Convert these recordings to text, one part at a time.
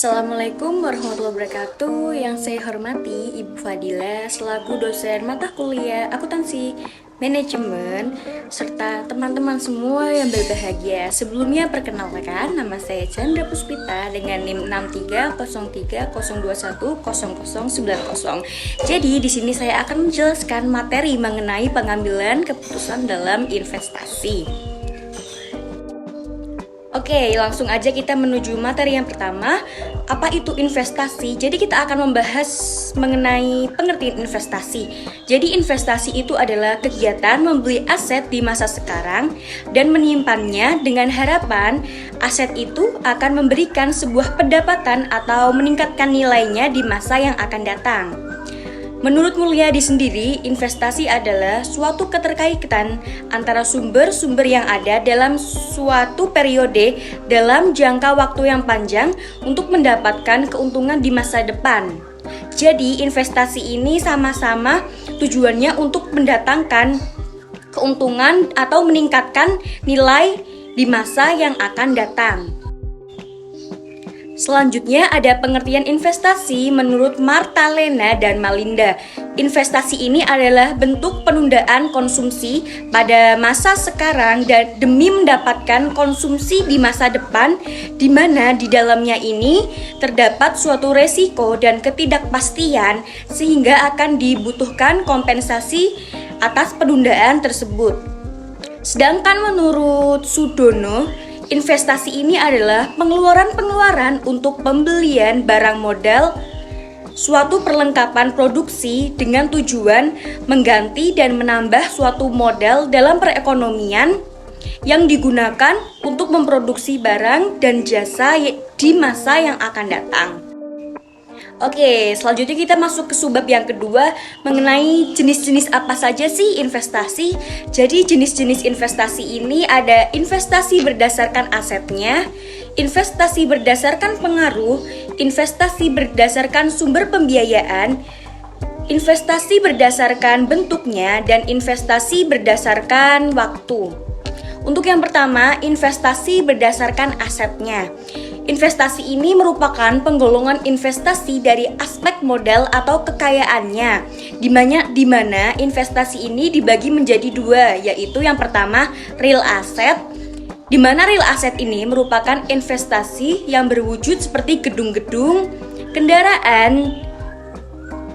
Assalamualaikum warahmatullahi wabarakatuh. Yang saya hormati Ibu Fadila selaku dosen mata kuliah akuntansi manajemen serta teman-teman semua yang berbahagia. Sebelumnya perkenalkan, nama saya Chandra Puspita dengan NIM 630302100090. Jadi di sini saya akan menjelaskan materi mengenai pengambilan keputusan dalam investasi. Oke, langsung aja kita menuju materi yang pertama. Apa itu investasi? Jadi kita akan membahas mengenai pengertian investasi. Jadi investasi itu adalah kegiatan membeli aset di masa sekarang dan menyimpannya dengan harapan aset itu akan memberikan sebuah pendapatan atau meningkatkan nilainya di masa yang akan datang. Menurut Mulyadi sendiri, investasi adalah suatu keterkaitan antara sumber-sumber yang ada dalam suatu periode dalam jangka waktu yang panjang untuk mendapatkan keuntungan di masa depan. Jadi, investasi ini sama-sama tujuannya untuk mendatangkan keuntungan atau meningkatkan nilai di masa yang akan datang. Selanjutnya ada pengertian investasi menurut Marta Lena dan Malinda. Investasi ini adalah bentuk penundaan konsumsi pada masa sekarang dan demi mendapatkan konsumsi di masa depan, di mana di dalamnya ini terdapat suatu resiko dan ketidakpastian sehingga akan dibutuhkan kompensasi atas penundaan tersebut. Sedangkan menurut Sudono, investasi ini adalah pengeluaran untuk pembelian barang modal, suatu perlengkapan produksi dengan tujuan mengganti dan menambah suatu modal dalam perekonomian yang digunakan untuk memproduksi barang dan jasa di masa yang akan datang. Oke, selanjutnya kita masuk ke subbab yang kedua mengenai jenis-jenis apa saja sih investasi. Jadi jenis-jenis investasi ini ada investasi berdasarkan asetnya, investasi berdasarkan pengaruh, investasi berdasarkan sumber pembiayaan, investasi berdasarkan bentuknya, dan investasi berdasarkan waktu. Untuk yang pertama, investasi berdasarkan asetnya. Investasi ini merupakan penggolongan investasi dari aspek modal atau kekayaannya, di mana investasi ini dibagi menjadi dua, yaitu yang pertama real asset, di mana real asset ini merupakan investasi yang berwujud seperti gedung-gedung, kendaraan,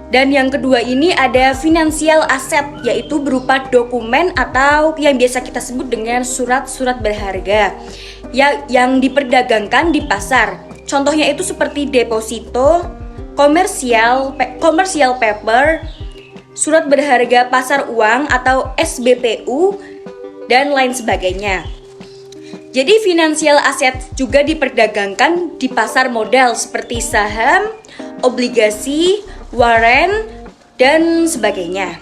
dan yang kedua ini ada financial asset, yaitu berupa dokumen atau yang biasa kita sebut dengan surat-surat berharga yang diperdagangkan di pasar. Contohnya itu seperti deposito, commercial paper, surat berharga pasar uang atau SBPU, dan lain sebagainya. Jadi financial asset juga diperdagangkan di pasar modal seperti saham, obligasi, warrant, dan sebagainya.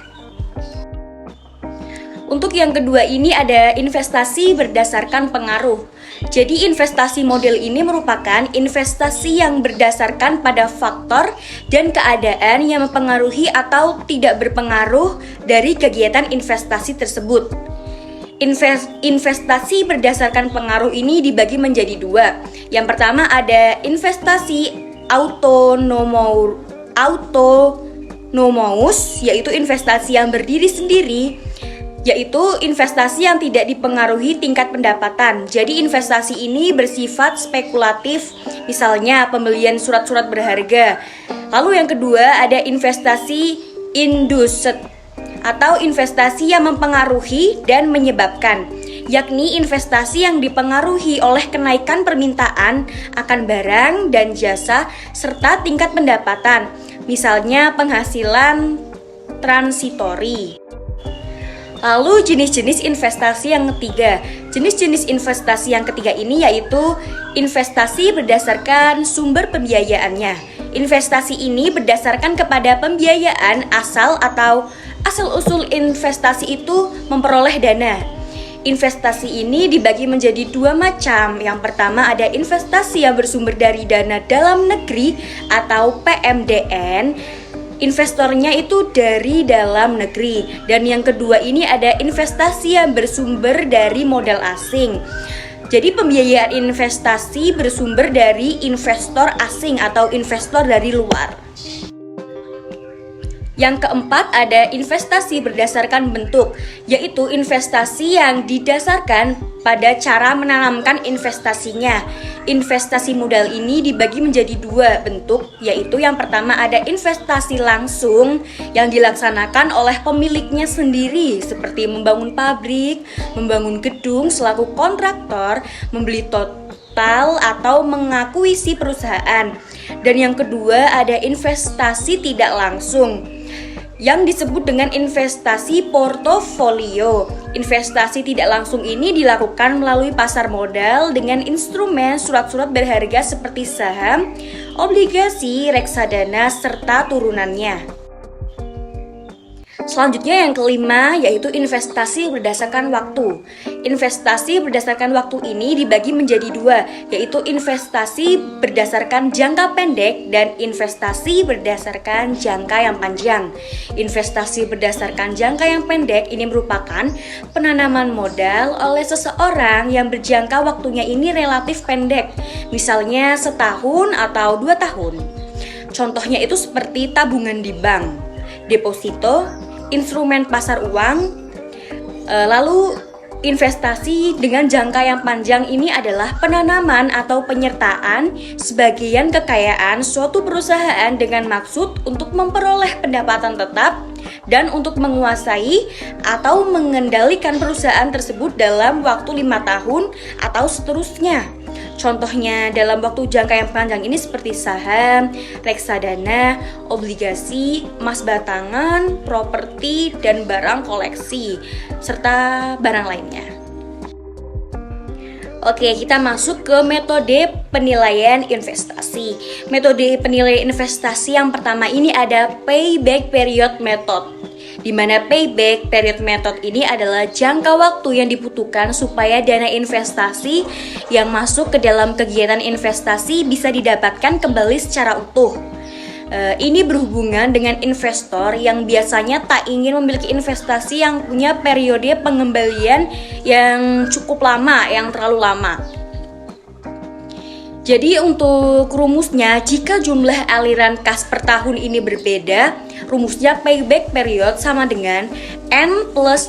Untuk yang kedua ini ada investasi berdasarkan pengaruh. Jadi investasi model ini merupakan investasi yang berdasarkan pada faktor dan keadaan yang mempengaruhi atau tidak berpengaruh dari kegiatan investasi tersebut. Investasi berdasarkan pengaruh ini dibagi menjadi dua. Yang pertama ada investasi autonomous, yaitu investasi yang berdiri sendiri, yaitu investasi yang tidak dipengaruhi tingkat pendapatan. Jadi investasi ini bersifat spekulatif, misalnya pembelian surat-surat berharga. Lalu yang kedua ada investasi induced atau investasi yang mempengaruhi dan menyebabkan, yakni investasi yang dipengaruhi oleh kenaikan permintaan akan barang dan jasa serta tingkat pendapatan, misalnya penghasilan transitori. Lalu jenis-jenis investasi yang ketiga. Jenis-jenis investasi yang ketiga ini yaitu investasi berdasarkan sumber pembiayaannya. Investasi ini berdasarkan kepada pembiayaan asal atau asal-usul investasi itu memperoleh dana. Investasi ini dibagi menjadi dua macam. Yang pertama ada investasi yang bersumber dari dana dalam negeri atau PMDN. Investornya itu dari dalam negeri. Dan yang kedua ini ada investasi yang bersumber dari modal asing. Jadi pembiayaan investasi bersumber dari investor asing atau investor dari luar. Yang keempat ada investasi berdasarkan bentuk, yaitu investasi yang didasarkan pada cara menanamkan investasinya. Investasi modal ini dibagi menjadi dua bentuk, yaitu yang pertama ada investasi langsung yang dilaksanakan oleh pemiliknya sendiri, seperti membangun pabrik, membangun gedung selaku kontraktor, membeli total atau mengakuisisi perusahaan. Dan yang kedua ada investasi tidak langsung yang disebut dengan investasi portofolio. Investasi tidak langsung ini dilakukan melalui pasar modal dengan instrumen surat-surat berharga seperti saham, obligasi, reksadana, serta turunannya. Selanjutnya yang kelima yaitu investasi berdasarkan waktu. Investasi berdasarkan waktu ini dibagi menjadi dua, yaitu investasi berdasarkan jangka pendek dan investasi berdasarkan jangka yang panjang. Investasi berdasarkan jangka yang pendek ini merupakan penanaman modal oleh seseorang yang berjangka waktunya ini relatif pendek, misalnya setahun atau 2 tahun. Contohnya itu seperti tabungan di bank, deposito, instrumen pasar uang. Lalu investasi dengan jangka yang panjang ini adalah penanaman atau penyertaan sebagian kekayaan suatu perusahaan dengan maksud untuk memperoleh pendapatan tetap dan untuk menguasai atau mengendalikan perusahaan tersebut dalam waktu 5 tahun atau seterusnya. Contohnya dalam waktu jangka yang panjang ini seperti saham, reksadana, obligasi, emas batangan, properti, dan barang koleksi, serta barang lainnya. Oke, kita masuk ke metode penilaian investasi. Metode penilaian investasi yang pertama ini ada payback period method, di mana payback period method ini adalah jangka waktu yang dibutuhkan supaya dana investasi yang masuk ke dalam kegiatan investasi bisa didapatkan kembali secara utuh. Ini berhubungan dengan investor yang biasanya tak ingin memiliki investasi yang punya periode pengembalian yang cukup lama, yang terlalu lama. Jadi untuk rumusnya, jika jumlah aliran kas per tahun ini berbeda, rumusnya payback period sama dengan N plus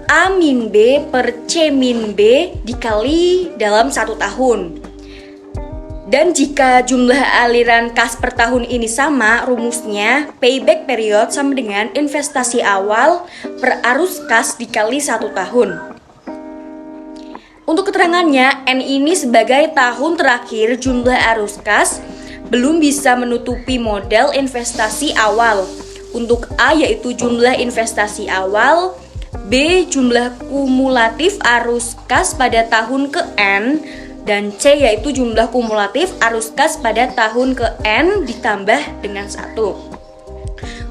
A min B per C min B dikali dalam 1 tahun. Dan jika jumlah aliran kas per tahun ini sama, rumusnya payback period sama dengan investasi awal per arus kas dikali 1 tahun. Untuk keterangannya, N ini sebagai tahun terakhir jumlah arus kas belum bisa menutupi modal investasi awal. Untuk A yaitu jumlah investasi awal, B jumlah kumulatif arus kas pada tahun ke N, dan C yaitu jumlah kumulatif arus kas pada tahun ke N ditambah dengan 1.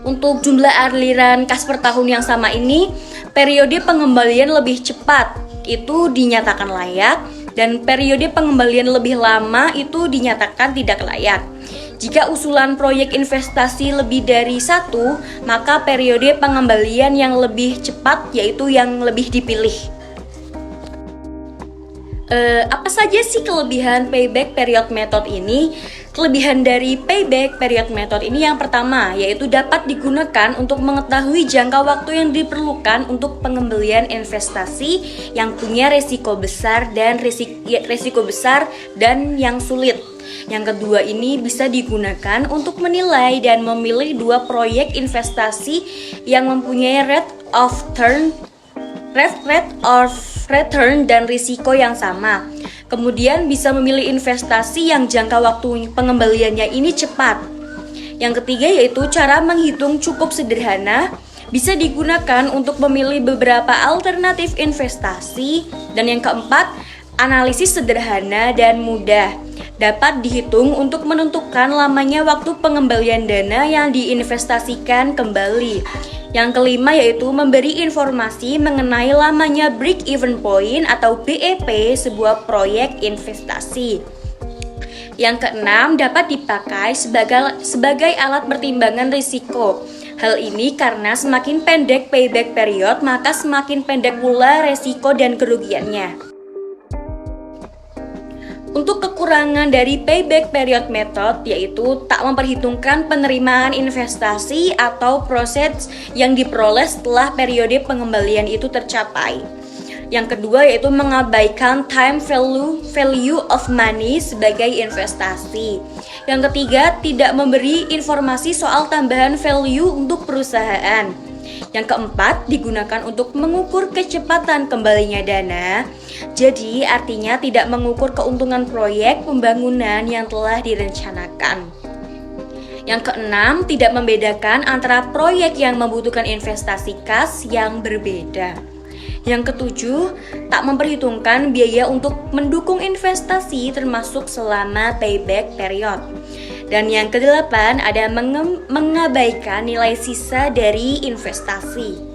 Untuk jumlah aliran kas per tahun yang sama ini, periode pengembalian lebih cepat itu dinyatakan layak, dan periode pengembalian lebih lama itu dinyatakan tidak layak. Jika usulan proyek investasi lebih dari 1, maka periode pengembalian yang lebih cepat yaitu yang lebih dipilih. Apa saja sih kelebihan payback period method ini? Kelebihan dari payback period method ini yang pertama yaitu dapat digunakan untuk mengetahui jangka waktu yang diperlukan untuk pengembalian investasi yang punya resiko besar dan yang sulit. Yang kedua ini bisa digunakan untuk menilai dan memilih 2 proyek investasi yang mempunyai rate of return dan risiko yang sama. Kemudian bisa memilih investasi yang jangka waktu pengembaliannya ini cepat. Yang ketiga yaitu cara menghitung cukup sederhana, bisa digunakan untuk memilih beberapa alternatif investasi. Dan yang keempat, analisis sederhana dan mudah, dapat dihitung untuk menentukan lamanya waktu pengembalian dana yang diinvestasikan kembali. Yang kelima yaitu memberi informasi mengenai lamanya break even point atau BEP sebuah proyek investasi. Yang keenam dapat dipakai sebagai alat pertimbangan risiko. Hal ini karena semakin pendek payback period, maka semakin pendek pula resiko dan kerugiannya. Untuk kekurangan dari payback period method yaitu tak memperhitungkan penerimaan investasi atau proses yang diperoleh setelah periode pengembalian itu tercapai. Yang kedua yaitu mengabaikan time value of money sebagai investasi. Yang ketiga, tidak memberi informasi soal tambahan value untuk perusahaan. Yang keempat, digunakan untuk mengukur kecepatan kembalinya dana. Jadi, artinya tidak mengukur keuntungan proyek pembangunan yang telah direncanakan. Yang keenam, tidak membedakan antara proyek yang membutuhkan investasi kas yang berbeda. Yang ketujuh, tak memperhitungkan biaya untuk mendukung investasi termasuk selama payback period. Dan yang kedelapan, ada mengabaikan nilai sisa dari investasi.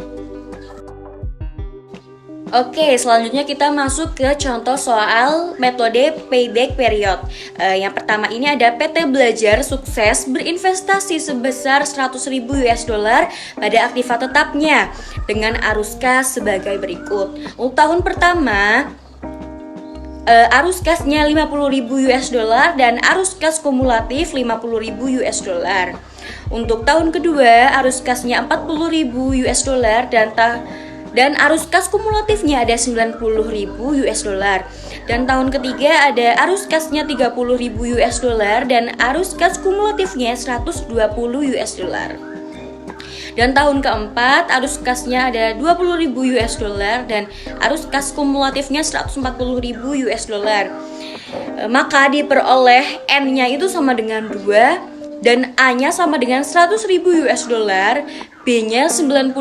Oke, selanjutnya kita masuk ke contoh soal metode payback period. Yang pertama ini ada PT Belajar sukses berinvestasi sebesar 100.000 US dollar pada aktiva tetapnya dengan arus kas sebagai berikut. Untuk tahun pertama, arus kasnya 50.000 US dollar dan arus kas kumulatif 50.000 US dollar. Untuk tahun kedua, arus kasnya 40.000 US dollar dan arus kas kumulatifnya ada 90.000 US dollar. Dan tahun ketiga ada arus kasnya 30.000 US dollar dan arus kas kumulatifnya 120 US dollar. Dan tahun keempat arus kasnya ada 20.000 US dollar dan arus kas kumulatifnya 140.000 US dollar. Maka diperoleh N-nya itu sama dengan 2 dan A-nya sama dengan 100.000 US dollar, B-nya 90.000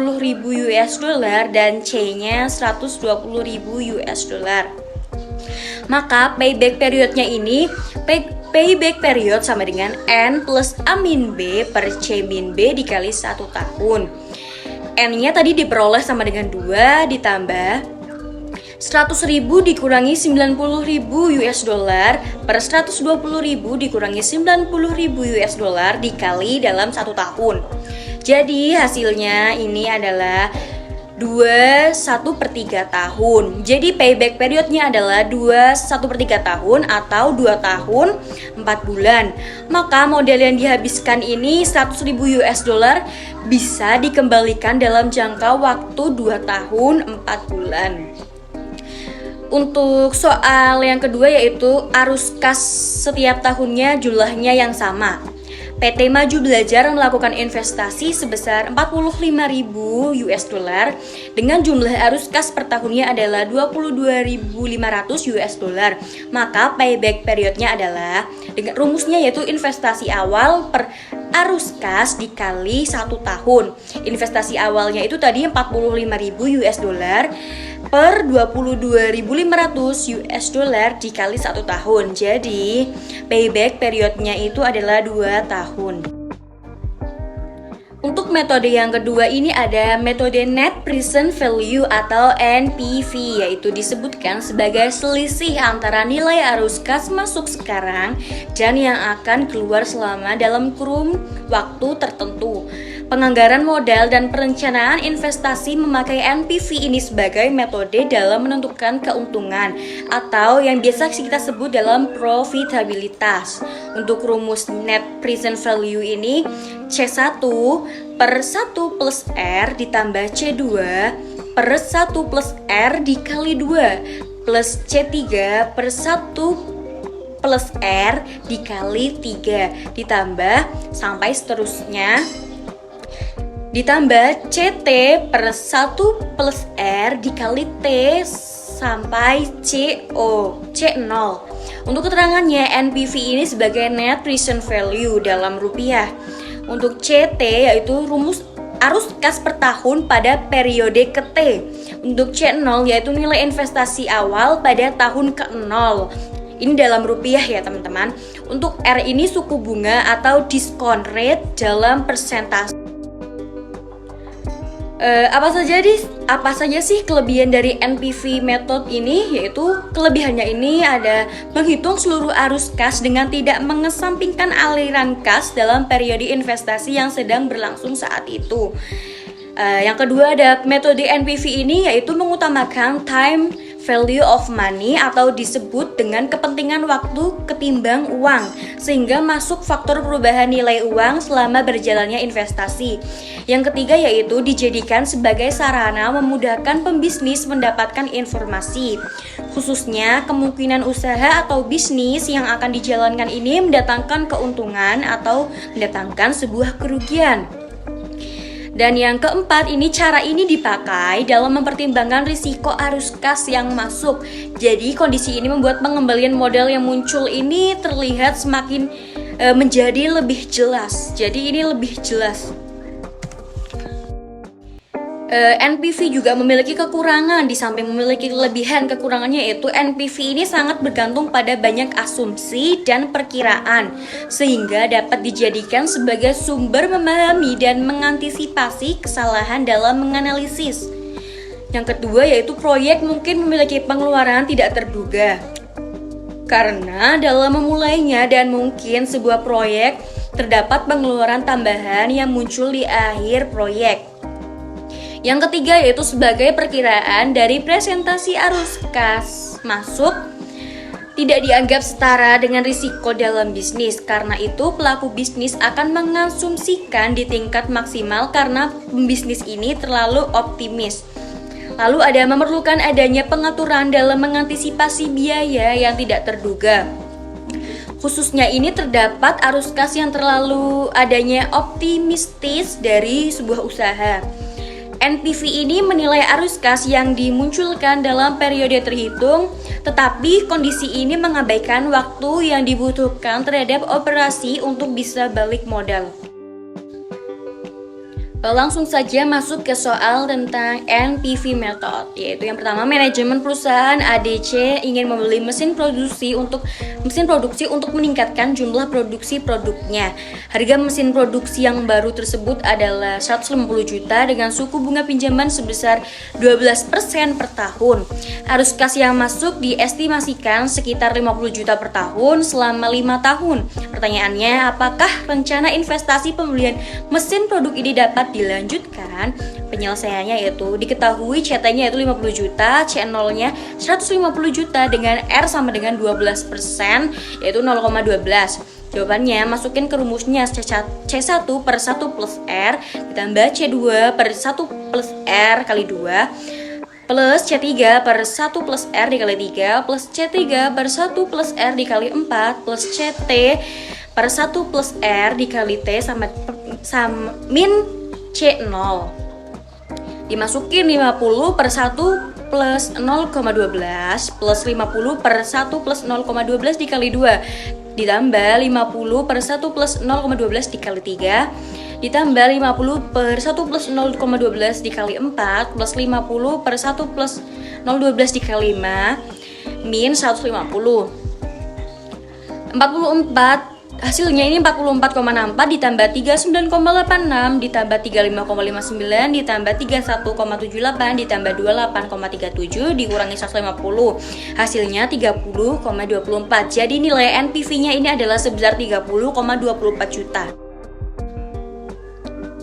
US dollar dan C-nya 120.000 US dollar. Maka payback periodnya ini payback period sama dengan N plus A min B per C min B dikali 1 tahun. N-nya tadi diperoleh sama dengan 2 ditambah 100.000 dikurangi 90.000 US dollar per 120.000 dikurangi 90.000 US dollar dikali dalam 1 tahun. Jadi hasilnya ini adalah 1/3 tahun. Jadi payback periodnya adalah 1/3 tahun atau 2 tahun 4 bulan. Maka modal yang dihabiskan ini 100.000 US dollar bisa dikembalikan dalam jangka waktu 2 tahun 4 bulan. Untuk soal yang kedua yaitu arus kas setiap tahunnya jumlahnya yang sama. PT Maju Belajar melakukan investasi sebesar 45.000 US dollar dengan jumlah arus kas per tahunnya adalah 22.500 US dollar. Maka payback periodnya adalah dengan rumusnya yaitu investasi awal per arus kas dikali 1 tahun. Investasi awalnya itu tadi 45.000 US dollar per 22.500 US dollar dikali 1 tahun. Jadi payback periodnya itu adalah 2 tahun. Untuk metode yang kedua ini ada metode net present value atau NPV, yaitu disebutkan sebagai selisih antara nilai arus kas masuk sekarang dan yang akan keluar selama dalam kurun waktu tertentu. Penganggaran modal dan perencanaan investasi memakai NPV ini sebagai metode dalam menentukan keuntungan atau yang biasa kita sebut dalam profitabilitas. Untuk rumus net present value ini C1 per 1 plus R ditambah C2 per 1 plus R dikali 2 plus C3 per 1 plus R dikali 3 ditambah sampai seterusnya ditambah CT per 1 plus R dikali T sampai C0. Untuk keterangannya NPV ini sebagai net present value dalam rupiah. Untuk CT yaitu rumus arus kas per tahun pada periode ke-T. Untuk C0 yaitu nilai investasi awal pada tahun ke-0. Ini dalam rupiah ya teman-teman. Untuk R ini suku bunga atau discount rate dalam persentase. Apa saja sih kelebihan dari NPV method ini? Yaitu kelebihannya ini ada menghitung seluruh arus kas dengan tidak mengesampingkan aliran kas dalam periode investasi yang sedang berlangsung saat itu. Yang kedua ada metode NPV ini yaitu mengutamakan time value of money atau disebut dengan kepentingan waktu ketimbang uang, sehingga masuk faktor perubahan nilai uang selama berjalannya investasi. Yang ketiga yaitu dijadikan sebagai sarana memudahkan pembisnis mendapatkan informasi, khususnya kemungkinan usaha atau bisnis yang akan dijalankan ini mendatangkan keuntungan atau mendatangkan sebuah kerugian. Dan yang keempat, cara ini dipakai dalam mempertimbangkan risiko arus kas yang masuk. Jadi kondisi ini membuat pengembalian modal yang muncul ini terlihat semakin menjadi lebih jelas. Jadi ini lebih jelas. NPV juga memiliki kekurangan. Di samping memiliki kelebihan, kekurangannya yaitu NPV ini sangat bergantung pada banyak asumsi dan perkiraan, sehingga dapat dijadikan sebagai sumber memahami dan mengantisipasi kesalahan dalam menganalisis. Yang kedua yaitu proyek mungkin memiliki pengeluaran tidak terduga, karena dalam memulainya dan mungkin sebuah proyek terdapat pengeluaran tambahan yang muncul di akhir proyek. Yang ketiga yaitu sebagai perkiraan dari presentasi arus kas masuk tidak dianggap setara dengan risiko dalam bisnis. Karena itu pelaku bisnis akan mengasumsikan di tingkat maksimal karena bisnis ini terlalu optimis. Lalu memerlukan adanya pengaturan dalam mengantisipasi biaya yang tidak terduga. Khususnya ini terdapat arus kas yang terlalu adanya optimistis dari sebuah usaha. NPV ini menilai arus kas yang dimunculkan dalam periode terhitung, tetapi kondisi ini mengabaikan waktu yang dibutuhkan terhadap operasi untuk bisa balik modal. Langsung saja masuk ke soal tentang NPV method, yaitu yang pertama, manajemen perusahaan ADC ingin membeli mesin produksi untuk meningkatkan jumlah produksi produknya. Harga mesin produksi yang baru tersebut adalah 150 juta dengan suku bunga pinjaman sebesar 12% per tahun. Arus kas yang masuk diestimasikan sekitar 50 juta per tahun selama 5 tahun. Pertanyaannya, apakah rencana investasi pembelian mesin produk ini dapat dilanjutkan? Penyelesaiannya yaitu diketahui CT-nya yaitu 50 juta, C0-nya 150 juta dengan R sama dengan 12% yaitu 0,12. Jawabannya masukin ke rumusnya C1 per 1 plus R ditambah C2 per 1 plus R kali 2 plus C3 per 1 plus R dikali 3 plus C3 per 1 plus R dikali 4 plus CT per 1 plus R dikali T sama min C0. Dimasukin 50 per 1 plus 0,12 plus 50 per 1 plus 0,12 dikali 2 ditambah 50 per 1 plus 0,12 dikali 3 ditambah 50 per 1 plus 0,12 dikali 4 plus 50 per 1 plus 0,12 dikali 5 min 150. 44 hasilnya ini 44,64 ditambah 39,86 ditambah 35,59 ditambah 31,78 ditambah 28,37 dikurangi 150. Hasilnya 30,24. Jadi nilai NPV-nya ini adalah sebesar 30,24 juta.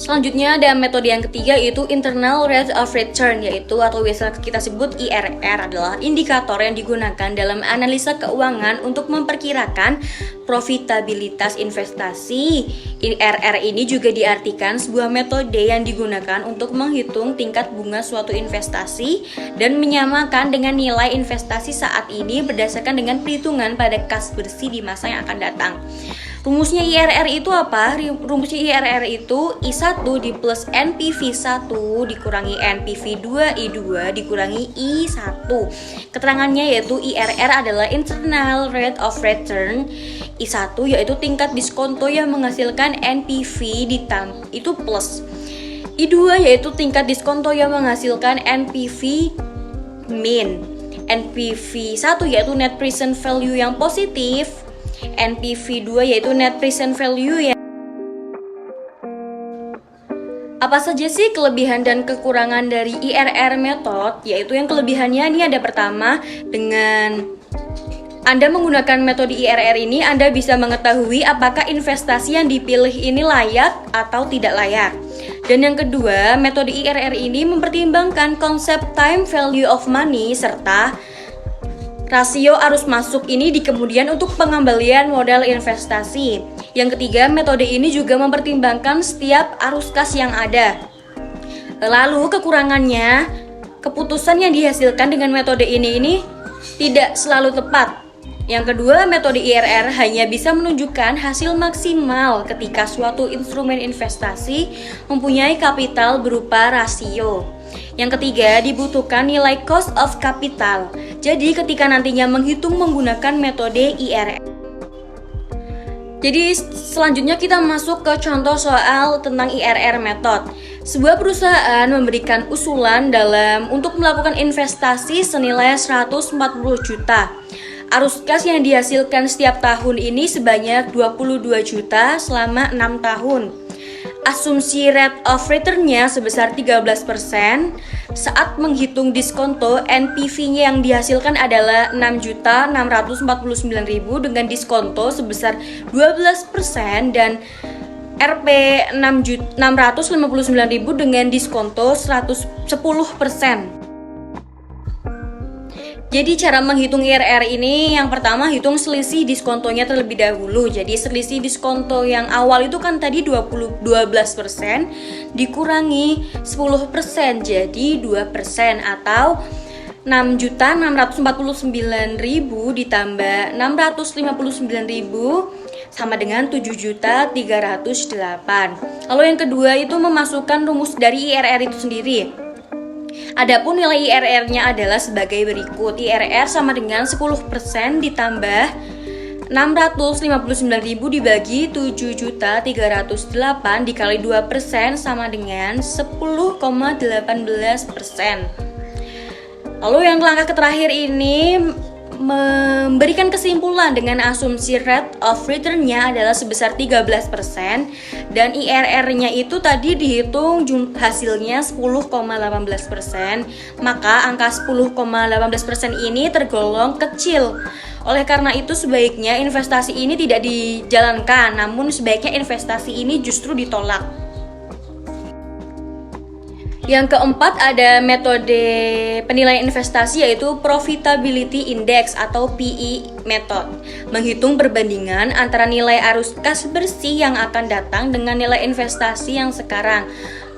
Selanjutnya ada metode yang ketiga yaitu internal rate of return, yaitu atau biasa kita sebut IRR, adalah indikator yang digunakan dalam analisa keuangan untuk memperkirakan profitabilitas investasi. IRR ini juga diartikan sebuah metode yang digunakan untuk menghitung tingkat bunga suatu investasi dan menyamakan dengan nilai investasi saat ini berdasarkan dengan perhitungan pada kas bersih di masa yang akan datang. Rumusnya IRR itu apa? Rumusnya IRR itu I1 di plus NPV 1 dikurangi NPV 2 I2 dikurangi I1. Keterangannya yaitu IRR adalah internal rate of return. I1 yaitu tingkat diskonto yang menghasilkan NPV itu plus. I2 yaitu tingkat diskonto yang menghasilkan NPV min. NPV 1 yaitu net present value yang positif. NPV 2 yaitu net present value ya. Apa saja sih kelebihan dan kekurangan dari IRR method? Yaitu yang kelebihannya ini ada pertama, dengan Anda menggunakan metode IRR ini, Anda bisa mengetahui apakah investasi yang dipilih ini layak atau tidak layak. Dan yang kedua, metode IRR ini mempertimbangkan konsep time value of money serta rasio arus masuk ini di kemudian untuk pengembalian modal investasi. Yang ketiga, metode ini juga mempertimbangkan setiap arus kas yang ada. Lalu kekurangannya, keputusan yang dihasilkan dengan metode ini tidak selalu tepat. Yang kedua, metode IRR hanya bisa menunjukkan hasil maksimal ketika suatu instrumen investasi mempunyai kapital berupa rasio. Yang ketiga, dibutuhkan nilai cost of capital. Jadi ketika nantinya menghitung menggunakan metode IRR. Jadi selanjutnya kita masuk ke contoh soal tentang IRR method. Sebuah perusahaan memberikan usulan untuk melakukan investasi senilai 140 juta. Arus kas yang dihasilkan setiap tahun ini sebanyak 22 juta selama 6 tahun. Asumsi rate of return-nya sebesar 13%. Saat menghitung diskonto, NPV-nya yang dihasilkan adalah 6.649.000 dengan diskonto sebesar 12% dan Rp 659.000 dengan diskonto 10%. Jadi cara menghitung IRR ini yang pertama hitung selisih diskontonya terlebih dahulu. Jadi selisih diskonto yang awal itu kan tadi 12% dikurangi 10% jadi 2% atau 6.649.000 ditambah 659.000 sama dengan 7.308. Lalu yang kedua itu memasukkan rumus dari IRR itu sendiri. Adapun nilai IRR-nya adalah sebagai berikut. IRR sama dengan 10% ditambah 659.000 dibagi 7.308 dikali 2% sama dengan 10,18%. Lalu yang langkah terakhir ini memberikan kesimpulan dengan asumsi rate of return-nya adalah sebesar 13% dan IRR-nya itu tadi dihitung hasilnya 10,18%, maka angka 10,18% ini tergolong kecil. Oleh karena itu sebaiknya investasi ini tidak dijalankan, namun sebaiknya investasi ini justru ditolak. Yang keempat ada metode penilaian investasi yaitu Profitability Index atau PE method. Menghitung perbandingan antara nilai arus kas bersih yang akan datang dengan nilai investasi yang sekarang.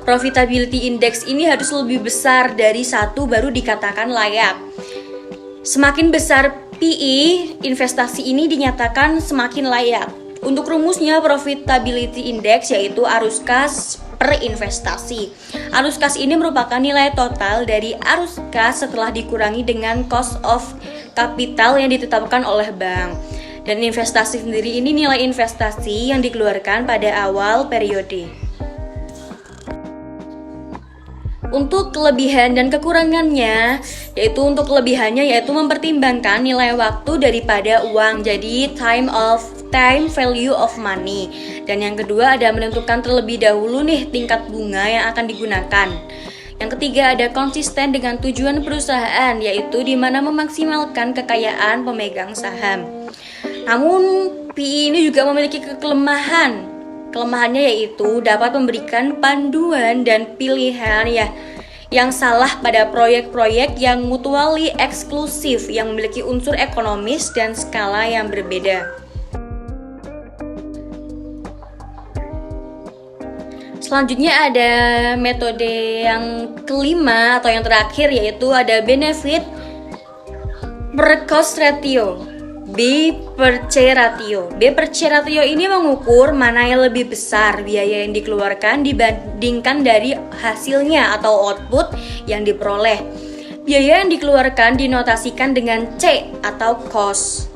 Profitability Index ini harus lebih besar dari 1 baru dikatakan layak. Semakin besar PE, investasi ini dinyatakan semakin layak. Untuk rumusnya Profitability Index yaitu arus kas per investasi. Arus kas ini merupakan nilai total dari arus kas setelah dikurangi dengan cost of capital yang ditetapkan oleh bank. Dan investasi sendiri ini nilai investasi yang dikeluarkan pada awal periode. Untuk kelebihan dan kekurangannya, untuk kelebihannya yaitu mempertimbangkan nilai waktu daripada uang, jadi time value of money. Dan yang kedua ada menentukan terlebih dahulu tingkat bunga yang akan digunakan. Yang ketiga ada konsisten dengan tujuan perusahaan, yaitu di mana memaksimalkan kekayaan pemegang saham. Namun PE ini juga memiliki kelemahan. Kelemahannya yaitu dapat memberikan panduan dan pilihan yang salah pada proyek-proyek yang mutually eksklusif yang memiliki unsur ekonomis dan skala yang berbeda. Selanjutnya ada metode yang kelima atau yang terakhir yaitu ada benefit per cost ratio, B per C ratio. B per C ratio ini mengukur mana yang lebih besar biaya yang dikeluarkan dibandingkan dari hasilnya atau output yang diperoleh. Biaya yang dikeluarkan dinotasikan dengan C atau cost.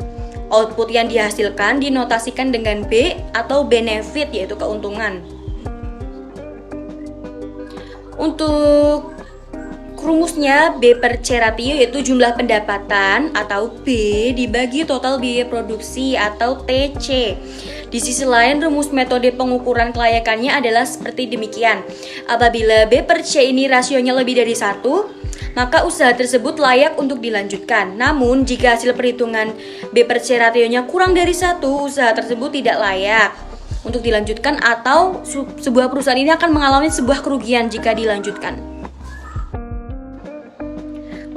Output yang dihasilkan dinotasikan dengan B atau benefit yaitu keuntungan. Untuk rumusnya B per C ratio yaitu jumlah pendapatan atau B dibagi total biaya produksi atau TC. Di sisi lain rumus metode pengukuran kelayakannya adalah seperti demikian. Apabila B per C ini rasionya lebih dari 1, maka usaha tersebut layak untuk dilanjutkan. Namun jika hasil perhitungan B per C rasionya kurang dari 1, usaha tersebut tidak layak untuk dilanjutkan, atau sebuah perusahaan ini akan mengalami sebuah kerugian jika dilanjutkan.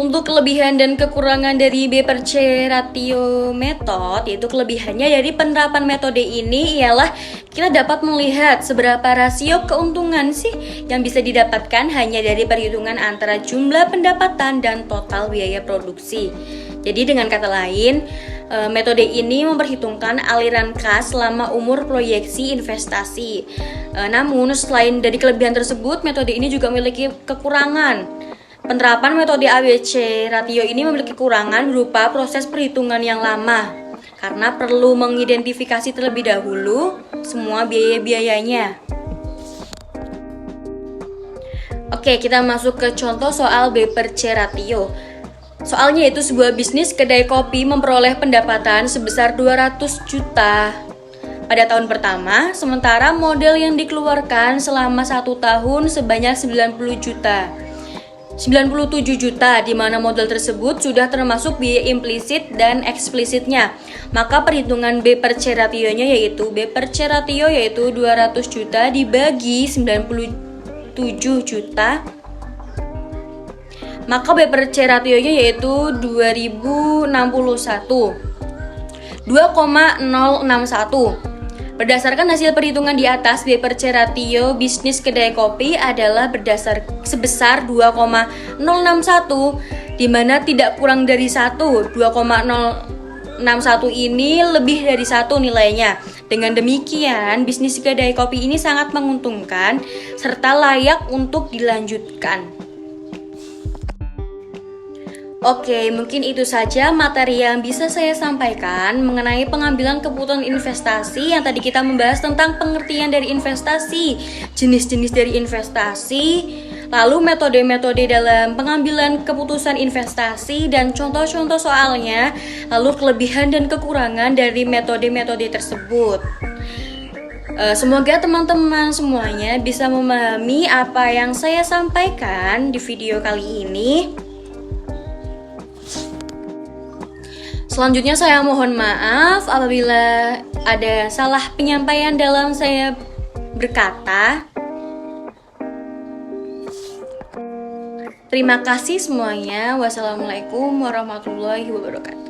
Untuk kelebihan dan kekurangan dari B per C ratio method, yaitu kelebihannya dari penerapan metode ini ialah kita dapat melihat seberapa rasio keuntungan sih yang bisa didapatkan hanya dari perhitungan antara jumlah pendapatan dan total biaya produksi. Jadi dengan kata lain, metode ini memperhitungkan aliran kas selama umur proyeksi investasi. Namun selain dari kelebihan tersebut, metode ini juga memiliki kekurangan. Penerapan metode ABC ratio ini memiliki kekurangan berupa proses perhitungan yang lama karena perlu mengidentifikasi terlebih dahulu semua biaya-biayanya. Oke, kita masuk ke contoh soal B per C ratio. Soalnya itu sebuah bisnis kedai kopi memperoleh pendapatan sebesar 200 juta pada tahun pertama, sementara modal yang dikeluarkan selama 1 tahun sebanyak 97 juta, di mana modal tersebut sudah termasuk biaya implisit dan eksplisitnya. Maka perhitungan B per C ratio-nya yaitu B per C ratio yaitu 200 juta dibagi 97 juta. Maka B per C ratio-nya yaitu 2.061. Berdasarkan hasil perhitungan di atas, B per C ratio bisnis kedai kopi adalah sebesar 2,061, di mana tidak kurang dari 1. 2,061 ini lebih dari 1 nilainya. Dengan demikian, bisnis kedai kopi ini sangat menguntungkan serta layak untuk dilanjutkan. Oke, mungkin itu saja materi yang bisa saya sampaikan mengenai pengambilan keputusan investasi yang tadi kita membahas tentang pengertian dari investasi, jenis-jenis dari investasi, lalu metode-metode dalam pengambilan keputusan investasi dan contoh-contoh soalnya, lalu kelebihan dan kekurangan dari metode-metode tersebut. Semoga teman-teman semuanya bisa memahami apa yang saya sampaikan di video kali ini. Selanjutnya saya mohon maaf apabila ada salah penyampaian dalam saya berkata. Terima kasih semuanya. Wassalamualaikum warahmatullahi wabarakatuh.